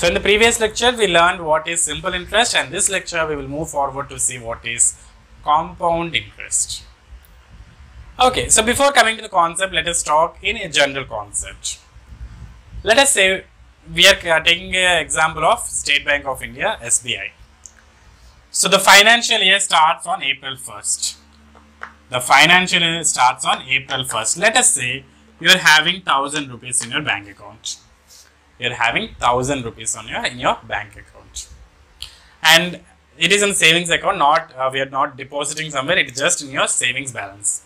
So in the previous lecture, we learned what is simple interest, and this lecture we will move forward to see what is compound interest. Okay, so before coming to the concept, let us talk in a general concept. Let us say we are taking an example of State Bank of India, SBI. So the financial year starts on April 1st. The financial year starts on April 1st. Let us say you are having 1000 rupees in your bank account. You are having 1000 rupees in your bank account, and it is in savings account. Not we are not depositing somewhere. It is just in your savings balance.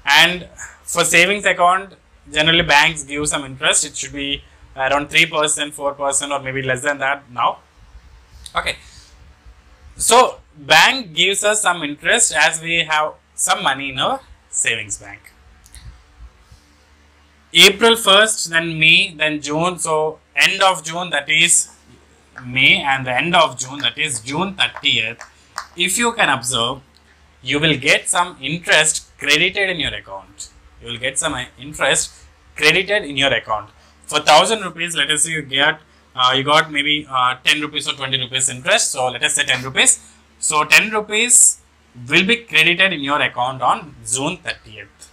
And for savings account, generally banks give some interest. It should be around 3%, 4%, or maybe less than that now. Okay. So bank gives us some interest as we have some money in our savings bank. April 1st, then May, then June. So end of June, that is May, and the end of June, that is June 30th. If you can observe, you will get some interest credited in your account. You will get some interest credited in your account. For 1000 rupees, let us say you got maybe 10 rupees or 20 rupees interest. So let us say 10 rupees. So 10 rupees will be credited in your account on June 30th.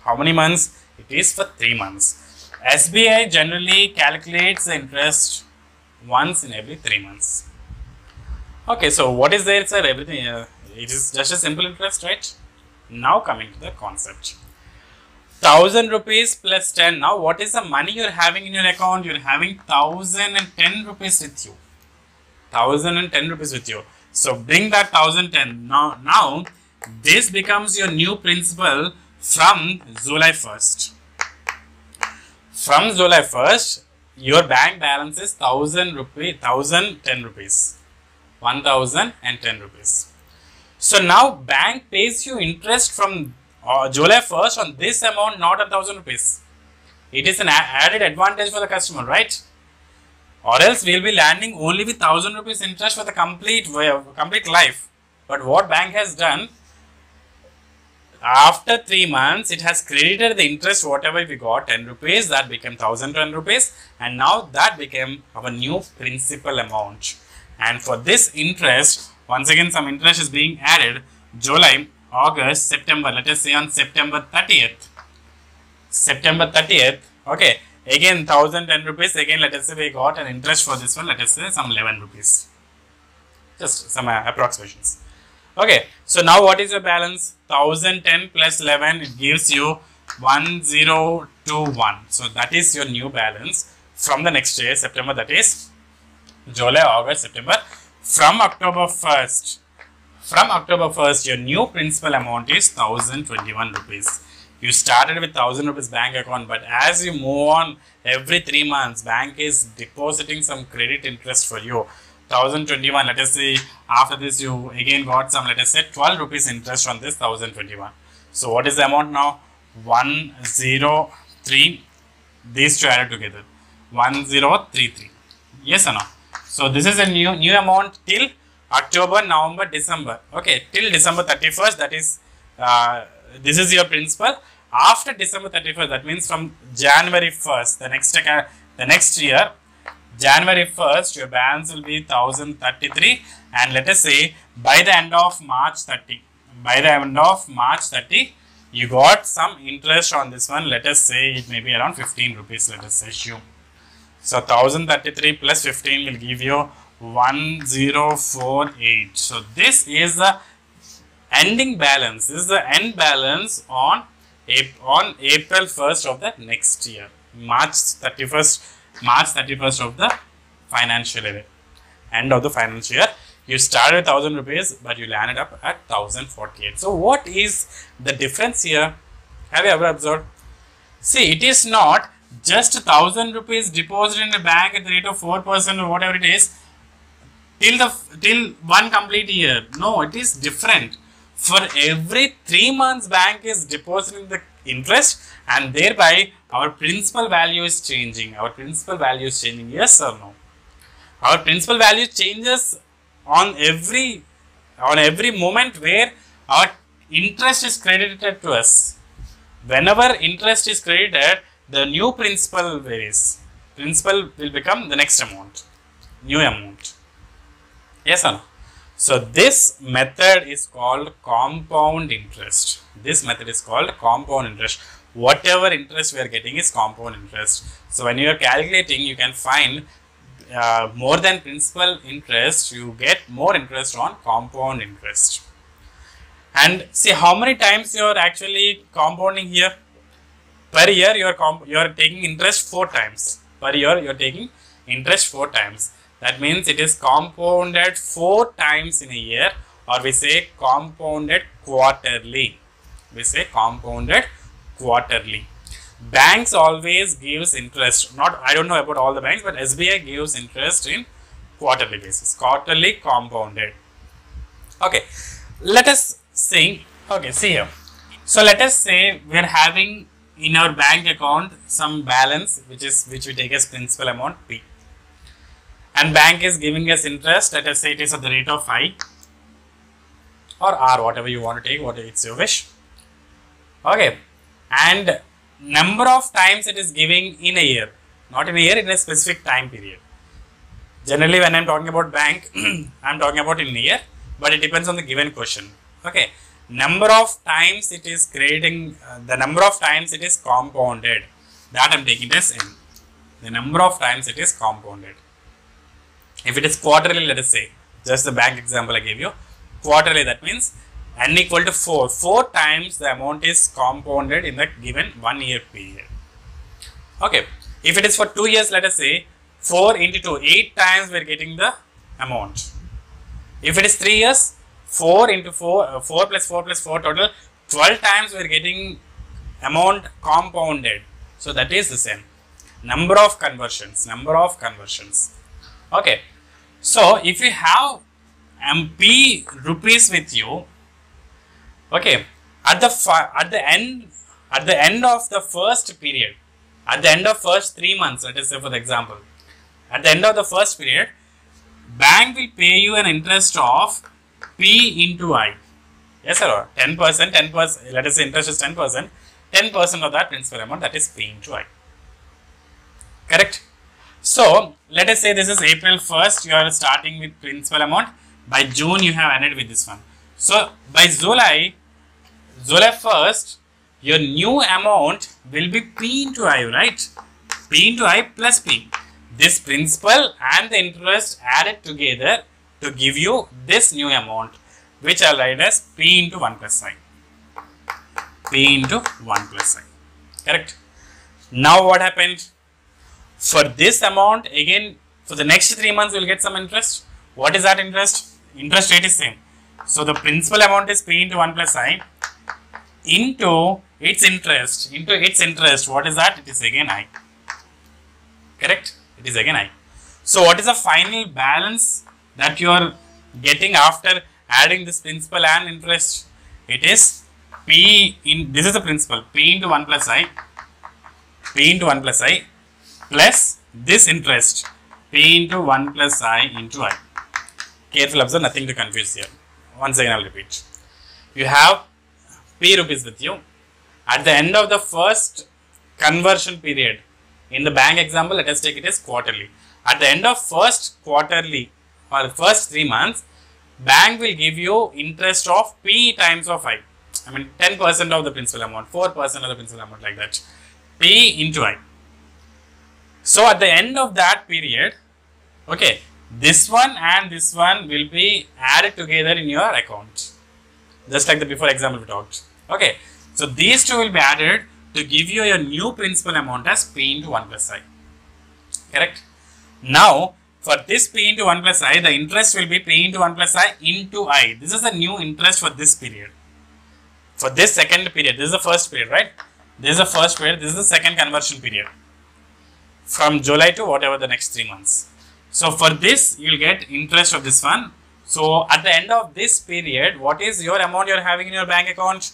How many months? It is for 3 months. SBI generally calculates the interest once in every 3 months. Okay, so what is there, sir? Everything. It is just a simple interest, right? Now coming to the concept. 1000 rupees plus 10. Now what is the money you are having in your account? You are having 1010 rupees with you. 1010 rupees with you. So bring that 1010. Now this becomes your new principal from July 1st. From July 1st, your bank balance is 1010 rupees. 1010 rupees. So now bank pays you interest from July 1st on this amount, not 1000 rupees. It is an added advantage for the customer, right? Or else we will be landing only with 1000 rupees interest for the complete life. But what bank has done, after 3 months, it has credited the interest whatever we got, 10 rupees, that became 1010 rupees, and now that became our new principal amount. And for this interest, once again some interest is being added. July, August, September, let us say on September 30th. September 30th, okay, again 1010 rupees, again let us say we got an interest for this one, let us say some 11 rupees. Just some approximations. Okay, so now what is your balance? 1010 plus 11, it gives you 1021. So that is your new balance from the next year, September, that is July, August, September. From October 1st, your new principal amount is 1021 rupees. You started with 1000 rupees bank account, but as you move on, every 3 months, bank is depositing some credit interest for you. 1021, let us say after this you again got some, let us say 12 rupees interest on this 1021. So what is the amount now? 103. These two added together, 1033. Yes or no? So this is a new amount till October, November, December. Okay, till December 31st, that is this is your principal. After December 31st, that means from January 1st, the next year, January 1st, your balance will be 1033, and let us say by the end of March 30, you got some interest on this one. Let us say it may be around 15 rupees, let us assume. So 1033 plus 15 will give you 1048. So this is the ending balance. This is the end balance on April 1st of the next year, March 31st of the financial year, end of the financial year. You started with 1000 rupees, but you landed up at 1048. So what is the difference here? Have you ever observed? See, it is not just 1000 rupees deposited in the bank at the rate of 4% or whatever it is till one complete year. No, it is different. For every 3 months, bank is depositing the interest, and thereby our principal value is changing. Our principal value is changing, yes or no? Our principal value changes on every moment where our interest is credited to us. Whenever interest is credited, the new principal varies. principal will become the next amount, new amount. Yes or no? So this method is called compound interest. This method is called compound interest. Whatever interest we are getting is compound interest. So when you are calculating, you can find more than principal interest, you get more interest on compound interest. And see how many times you are actually compounding here. Per year you are taking interest 4 times. Per year you are taking interest 4 times. That means it is compounded 4 times in a year, or we say compounded quarterly. We say compounded quarterly. Banks always gives interest. Not, I don't know about all the banks, but SBI gives interest in quarterly basis. Quarterly compounded. Okay. Let us see. Okay, see here. So let us say we are having in our bank account some balance which we take as principal amount P. And bank is giving us interest. Let us say it is at the rate of I or R, whatever you want to take, whatever it's your wish. Okay. And number of times it is giving in a year, not in a year, in a specific time period. Generally, when I am talking about bank, I am talking about in a year, but it depends on the given question. Okay. Number of times it is creating, the number of times it is compounded, that I am taking as N. The number of times it is compounded. If it is quarterly, let us say, just the bank example I gave you, quarterly, that means N equal to 4. 4 times the amount is compounded in the given 1 year period. Okay. If it is for 2 years, let us say 4 into 2, 8 times we are getting the amount. If it is 3 years, 4 into 4, 4 plus 4 plus 4 total, 12 times we are getting amount compounded. So that is the same. Number of conversions. Okay. So if you have P rupees with you, okay, at the end of the first period, at the end of first 3 months, let us say for the example, at the end of the first period, bank will pay you an interest of P into I. Yes or no? 10%, let us say interest is 10%, 10% of that principal amount, that is P into I. Correct? So, let us say this is April 1st, you are starting with principal amount. By June, you have ended with this one. So, by July 1st, your new amount will be P into I, right? P into I plus P. This principal and the interest added together to give you this new amount, which I'll write as P into 1 plus I. P into 1 plus I. Correct? Now, what happened? For this amount, again, for the next 3 months, you will get some interest. What is that interest? Interest rate is same. So, the principal amount is P into 1 plus I into its interest. What is that? It is again I. Correct? It is again I. So, what is the final balance that you are getting after adding this principal and interest? It is P in, this is the principal, P into 1 plus I, P into 1 plus I plus this interest, P into 1 plus I into I. Careful observe, nothing to confuse here. Once again I will repeat. You have P rupees with you. At the end of the first conversion period, in the bank example, let us take it as quarterly. At the end of first quarterly or first 3 months, bank will give you interest of P times of I. I mean 10% of the principal amount, 4% of the principal amount, like that. P into I. So at the end of that period, okay, this one and this one will be added together in your account. Just like the before example we talked. Okay, so these two will be added to give you your new principal amount as P into 1 plus I. Correct? Now, for this P into 1 plus I, the interest will be P into 1 plus I into I. This is the new interest for this period. For this second period, this is the first period, right? This is the first period, this is the second conversion period. From July to whatever the next 3 months. So, for this, you will get interest of this one. So, at the end of this period, what is your amount you are having in your bank account?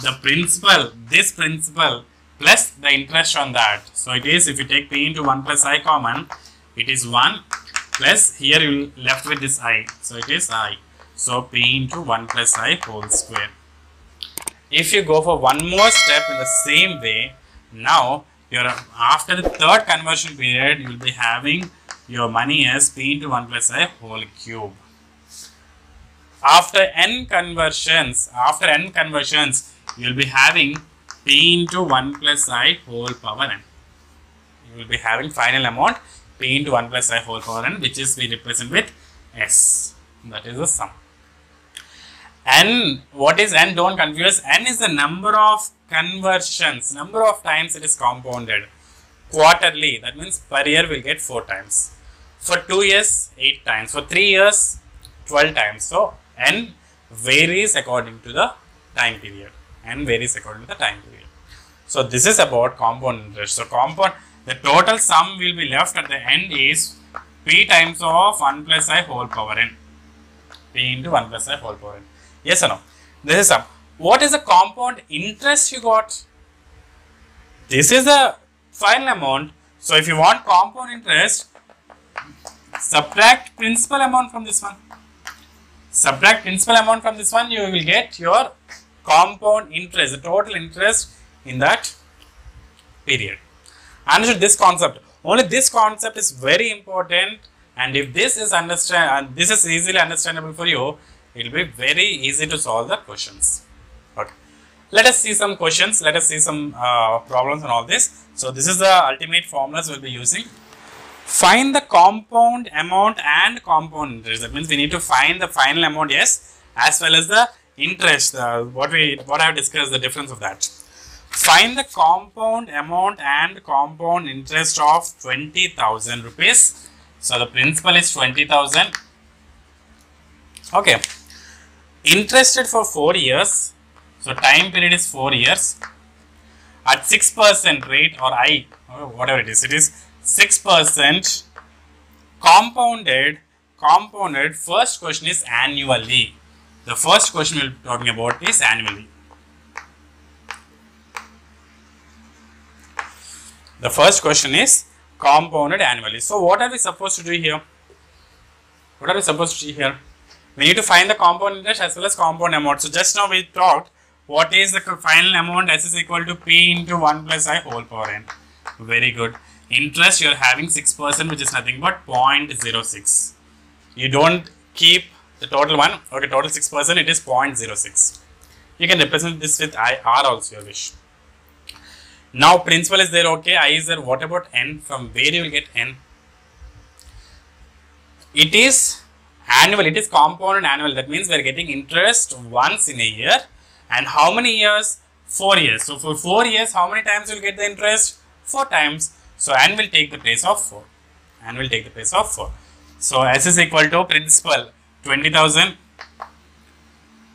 The principal, this principal plus the interest on that. So, it is, if you take P into 1 plus I common, it is 1 plus here you will left with this I. So, it is I. So, P into 1 plus I whole square. If you go for one more step in the same way, now after the third conversion period, you will be having your money as p into 1 plus I whole cube. After n conversions, you will be having p into 1 plus I whole power n. You will be having final amount p into 1 plus I whole power n, which is we represent with s. That is the sum. N, what is n? Don't confuse. N is the number of conversions, number of times it is compounded. Quarterly, that means per year we'll get 4 times. For 2 years, 8 times. For 3 years, 12 times. So, n varies according to the time period. N varies according to the time period. So, this is about compound interest. So, the total sum will be left at the end is p times of 1 plus I whole power n. P into 1 plus I whole power n. Yes or no? This is sum. What is the compound interest you got? This is the final amount. So, if you want compound interest, subtract principal amount from this one. Subtract principal amount from this one, you will get your compound interest, the total interest in that period. Understood this concept? Only this concept is very important, and if this is easily understandable for you, it will be very easy to solve the questions. Okay. Let us see some questions. Let us see some problems and all this. So, this is the ultimate formulas we will be using. Find the compound amount and compound interest. That means we need to find the final amount, yes, as well as the interest. What I have discussed, the difference of that. Find the compound amount and compound interest of 20,000 rupees. So, the principal is 20,000. Okay. Interested for 4 years. So, time period is 4 years. At 6% rate or I, whatever it is 6% compounded. First question is annually. The first question we are talking about is annually. The first question is compounded annually. So, what are we supposed to do here? We need to find the compound interest as well as compound amount. So, just now we talked what is the final amount. S is equal to p into 1 plus I whole power n. Very good. Interest you are having 6%, which is nothing but 0.06. You don't keep the total one. Okay, total 6%, it is 0.06. You can represent this with R also, your wish. Now, principal is there, okay, I is there. What about n? From where you will get n? It is annual, it is compounded annual. That means we are getting interest once in a year. And how many years? 4 years. So, for 4 years, how many times you will get the interest? 4 times. So, n will take the place of 4. So, S is equal to principal 20,000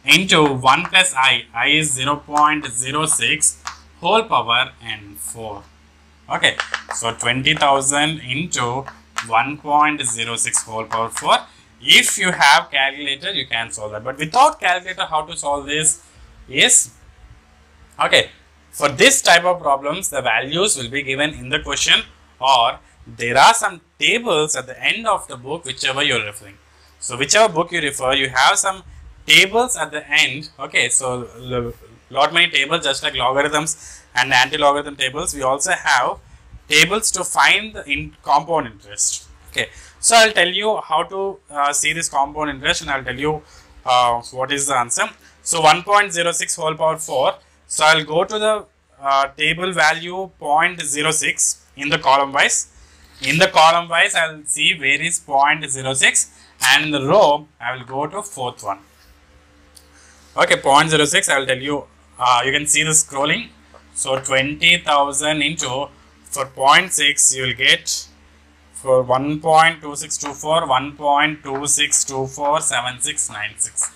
into 1 plus I. I is 0.06 whole power n 4. Okay. So, 20,000 into 1.06 whole power 4. If you have calculator, you can solve that. But without calculator, how to solve this is, okay, for this type of problems, the values will be given in the question, or there are some tables at the end of the book, whichever you are referring. So, whichever book you refer, you have some tables at the end. Okay, so lot many tables, just like logarithms and anti-logarithm tables, we also have tables to find the compound interest. Okay, so I'll tell you how to see this compound interest, and I'll tell you what is the answer. So 1.06 whole power 4. So I'll go to the table value 0.06 in the column wise. In the column wise, I'll see where is 0.06, and in the row, I will go to 4th one. Okay, 0.06, I will tell you, you can see the scrolling. So 20,000 into, for 0.6, you will get, for 1.2624, 1.26247696.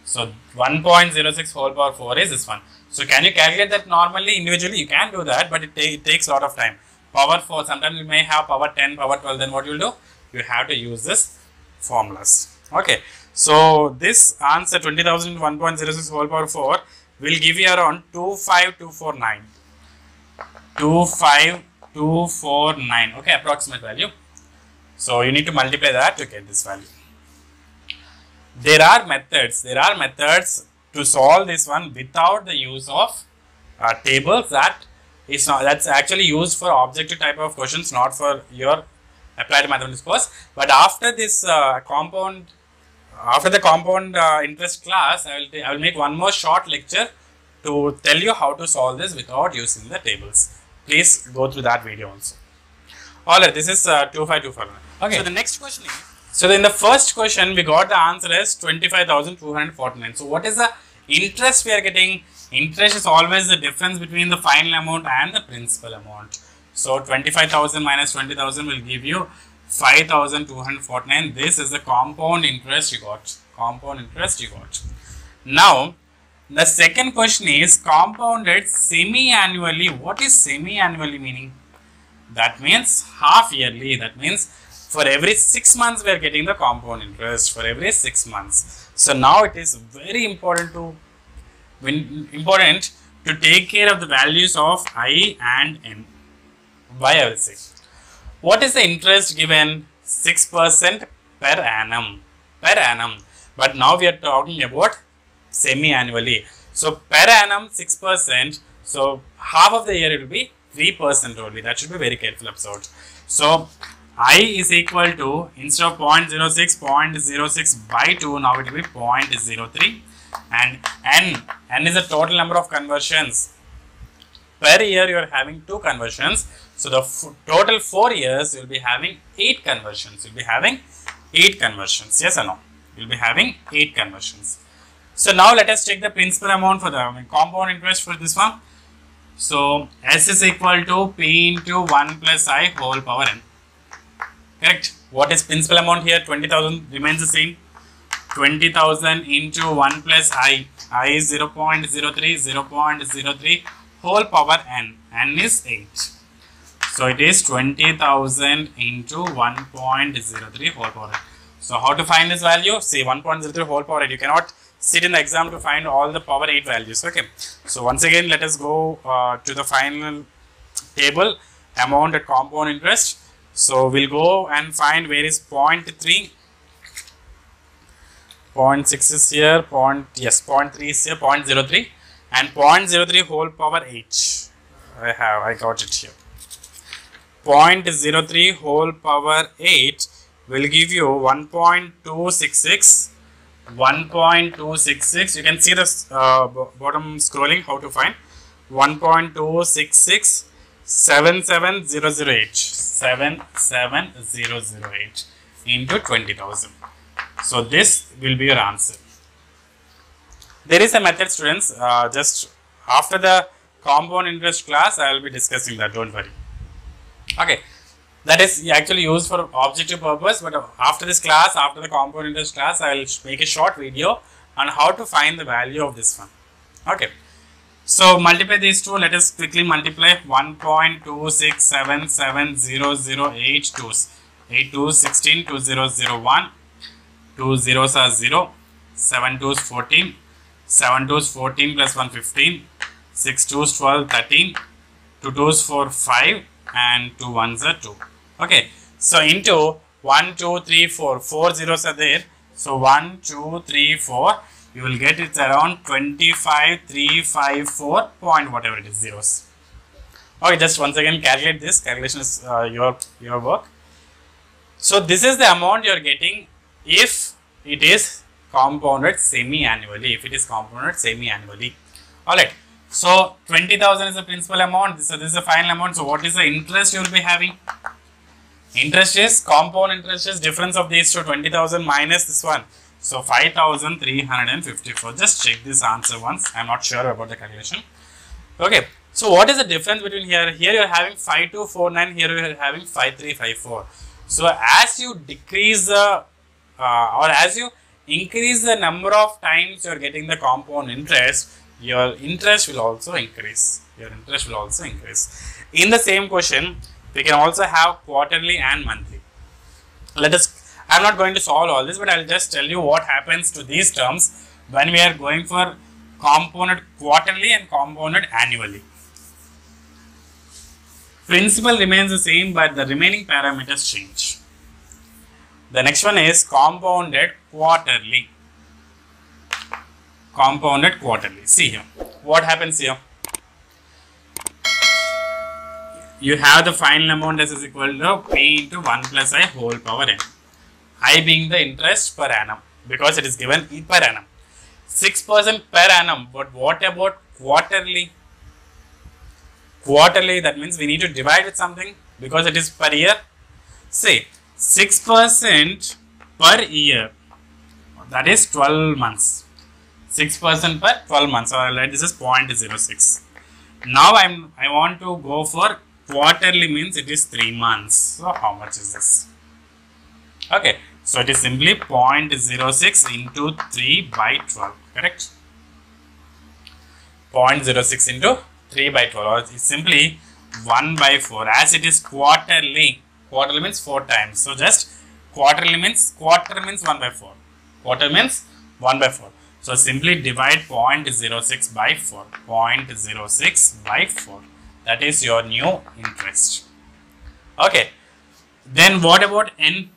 So 1.06 whole power 4 is this one. So can you calculate that normally, individually? You can do that, but it takes a lot of time. Power 4, sometimes you may have power 10, power 12, then what you will do? You have to use this formulas. Okay. So this answer 20,000 into 1.06 whole power 4 will give you around 25249. 25249. Okay, approximate value. So you need to multiply that to get this value. There are methods to solve this one without the use of tables. That It's not, that's actually used for objective type of questions, not for your applied mathematics course. But after this after the compound interest class, I will make one more short lecture to tell you how to solve this without using the tables. Please go through that video also. Alright, this is 2524. Okay. So the next question is, so in the first question we got the answer as 25,249. So what is the interest we are getting? Interest is always the difference between the final amount and the principal amount. So 25,000 minus 20,000 will give you 5,249. This is the compound interest you got. Compound interest you got. Now, the second question is compounded semi-annually. What is semi-annually meaning? That means half yearly. That means for every 6 months we are getting the compound interest. For every 6 months. So now it is very important to take care of the values of I and N. Why I will say. What is the interest given? 6% per annum. Per annum. But now we are talking about semi-annually. So per annum 6%. So half of the year it will be 3% only. That should be very careful about. So I is equal to, instead of 0.06, 0.06 by 2, now it will be 0.03. And N is the total number of conversions. Per year you are having 2 conversions. So the total 4 years you will be having 8 conversions. You will be having 8 conversions. Yes or no? You will be having 8 conversions. So now let us check the principal amount for the compound interest for this one. So S is equal to P into 1 plus I whole power N. Correct? What is principal amount here? 20,000 remains the same. 20,000 into 1 plus I. I is 0.03, 0.03 whole power N. N is 8. So it is 20,000 into 1.03 whole power N. So how to find this value? See, 1.03 whole power 8. You cannot sit in the exam to find all the power 8 values. Okay. So once again, let us go to the final table, amount at compound interest. So we'll go and find where is 0.3. 0.6 is here, 0.3 is here, 0.03 and 0.03 whole power 8. I got it here. 0.03 whole power 8 will give you 1.266. 1.266. You can see the bottom scrolling how to find 1.266 77008. 77008 into 20,000. So this will be your answer. There is a method, students. Just after the compound interest class, I will be discussing that. Don't worry. Okay, that is actually used for objective purpose. But after this class, after the compound interest class, I will make a short video on how to find the value of this one. Okay. So multiply these two. Let us quickly multiply 1.2677008 2s. 8 2s 16, 2001. 2 zeros are 0, 7 2s 14, 7 2s 14 plus 1 15, 6 2s 12 13, 2 2s 4 5 and 2 1s are 2. Okay, so into 1 2 3 4, 4 zeros are there. So 1 2 3 4, you will get it around 25,354 point whatever it is zeros. Okay, just once again calculate this. Calculation is your work. So this is the amount you are getting if it is compounded semi-annually. If it is compounded semi-annually. Alright. So 20,000 is the principal amount. So this is the final amount. So what is the interest you will be having? Interest is, compound interest is difference of these two, 20,000 minus this one. So 5,354. Just check this answer once. I am not sure about the calculation. Okay. So what is the difference between here? Here you are having 5249. Here you are having 5354. So as you decrease the or as you increase the number of times you are getting the compound interest, your interest will also increase. Your interest will also increase. In the same question, we can also have quarterly and monthly. I am not going to solve all this, but I will just tell you what happens to these terms when we are going for compounded quarterly and compounded annually. Principal remains the same, but the remaining parameters change. The next one is compounded quarterly. Compounded quarterly. See here. What happens here? you have the final amount as is equal to P into 1 plus I whole power n. I being the interest per annum because it is given per annum. 6% per annum, but what about quarterly? Quarterly, that means we need to divide with something because it is per year. Say 6% per year, that is 12 months. 6% per 12 months. So I'll write this is 0.06. Now I want to go for quarterly, means it is 3 months. So how much is this? Okay, so it is simply 0.06 into 3 by 12, correct? 0.06 into 3 by 12, or it's simply 1 by 4. As it is quarterly, quarterly means 4 times. So just quarterly means, quarter means 1 by 4. Quarter means 1 by 4. So simply divide 0.06 by 4. 0.06 by 4. That is your new interest. Okay. Then what about N?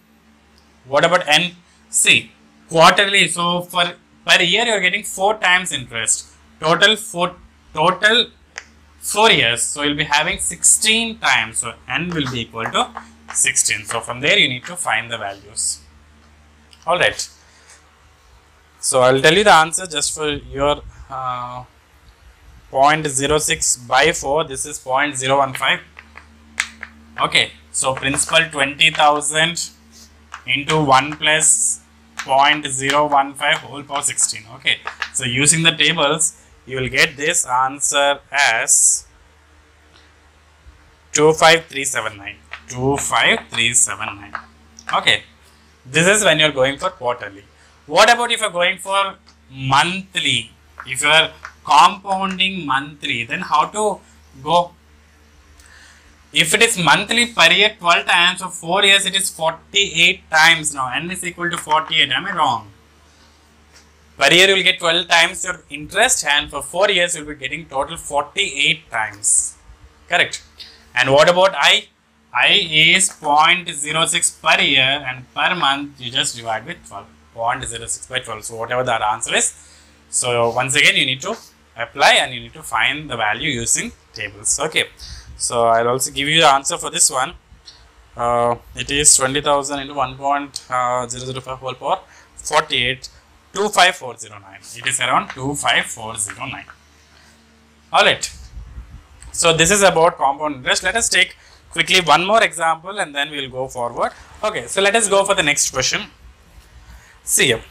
What about N? See, quarterly. So for per year you are getting 4 times interest. Total 4 years. So you'll be having 16 times. So N will be equal to 16. So from there you need to find the values. Alright. So I'll tell you the answer just for your 0.06 by 4. This is 0.015. Okay. So principal 20,000 into 1 plus 0.015 whole power 16. Okay. So using the tables, you will get this answer as 25379. 25379. Okay. This is when you are going for quarterly. What about if you are going for monthly? If you are compounding monthly, then how to go? If it is monthly per year 12 times, so 4 years it is 48 times now. N is equal to 48. Am I wrong? Per year you will get 12 times your interest, and for 4 years you will be getting total 48 times. Correct. And what about I? I is 0.06 per year, and per month you just divide with 12. 0.06 by 12. So whatever the answer is. So once again you need to apply and you need to find the value using tables. Okay. So I'll also give you the answer for this one. It is 20,000 into 1.005 whole power 48. 25409. It is around 25409. Alright. So this is about compound interest. Let us take quickly one more example and then we will go forward. Okay, so let us go for the next question. See, a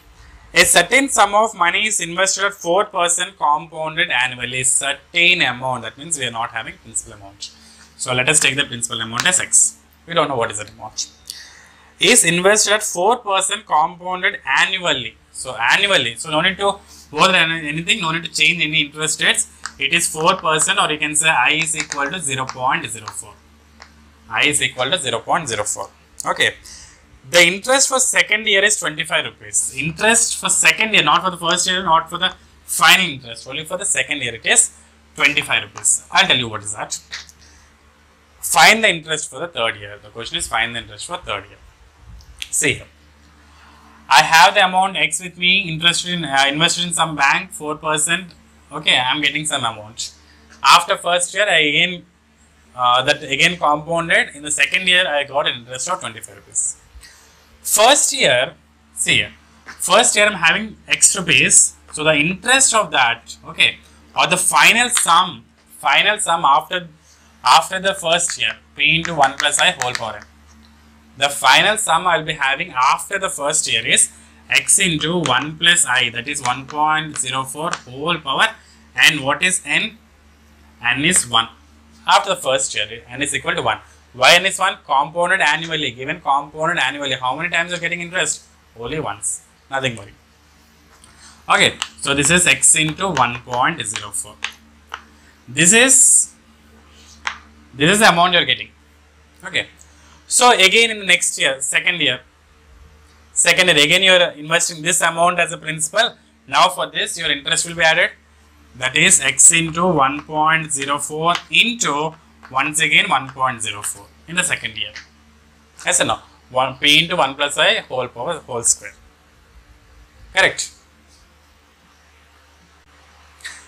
certain sum of money is invested at 4% compounded annually. Certain amount, that means we are not having principal amount. So let us take the principal amount as X. We don't know what is that amount. Is invested at 4% compounded annually. So annually, so no need to bother anything, no need to change any interest rates. It is 4%, or you can say I is equal to 0.04. I is equal to 0.04. Okay. The interest for second year is 25 rupees. Interest for second year, not for the first year, not for the final interest. Only for the second year it is 25 rupees. I'll tell you what is that. Find the interest for the third year. The question is find the interest for third year. See here. I have the amount X with me, invested in some bank, 4%. Okay, I am getting some amount. After first year, I again compounded. In the second year, I got an interest of 25 rupees. First year, see here. First year, I am having X rupees. So the interest of that, okay, or the final sum after the first year, P into 1 plus I whole power n. The final sum I will be having after the first year is X into 1 plus I, that is 1.04 whole power, and what is N? N is 1. After the first year, N is equal to 1. Why N is 1? Compounded annually. Given compounded annually, how many times you are getting interest? Only once. Nothing more. Okay, so this is X into 1.04. This is the amount you are getting. Okay. So again in the next year, second year, again you are investing this amount as a principal. Now for this your interest will be added. That is X into 1.04 into once again 1.04 in the second year. Yes or no? P into 1 plus I whole power whole square. Correct.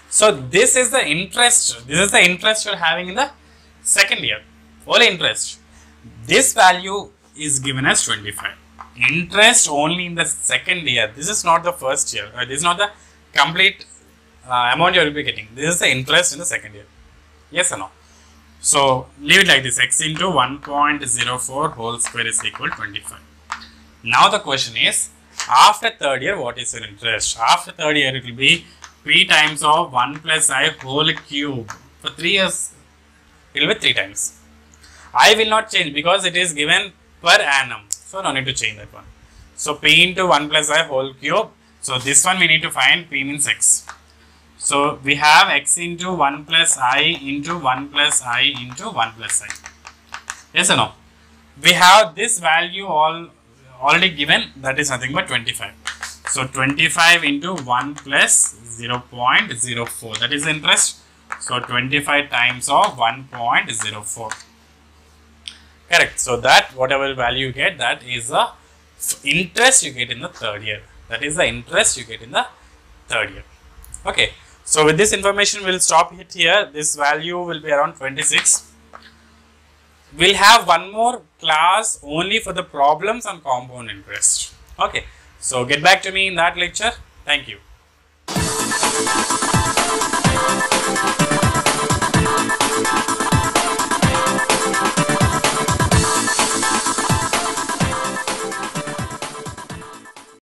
So this is the interest. This is the interest you are having in the second year. whole interest. This value is given as 25. Interest only in the second year. This is not the first year. This is not the complete amount you will be getting. This is the interest in the second year. Yes or no? So leave it like this. X into 1.04 whole square is equal to 25. Now the question is, after third year, what is your interest? After third year, it will be p times of 1 plus I whole cube. For 3 years, it will be 3 times. I will not change because it is given per annum. So no need to change that one. So p into 1 plus I whole cube. So this one we need to find, p means x. So we have x into 1 plus I into 1 plus I into 1 plus I. Yes or no? We have this value already given, that is nothing but 25. So 25 into 1 plus 0.04, that is interest. So 25 times of 1.04. Correct. So that whatever value you get, that is the interest you get in the third year. That is the interest you get in the third year. Okay. So with this information, we'll stop it here. This value will be around 26. We'll have one more class only for the problems on compound interest. Okay. So get back to me in that lecture. Thank you.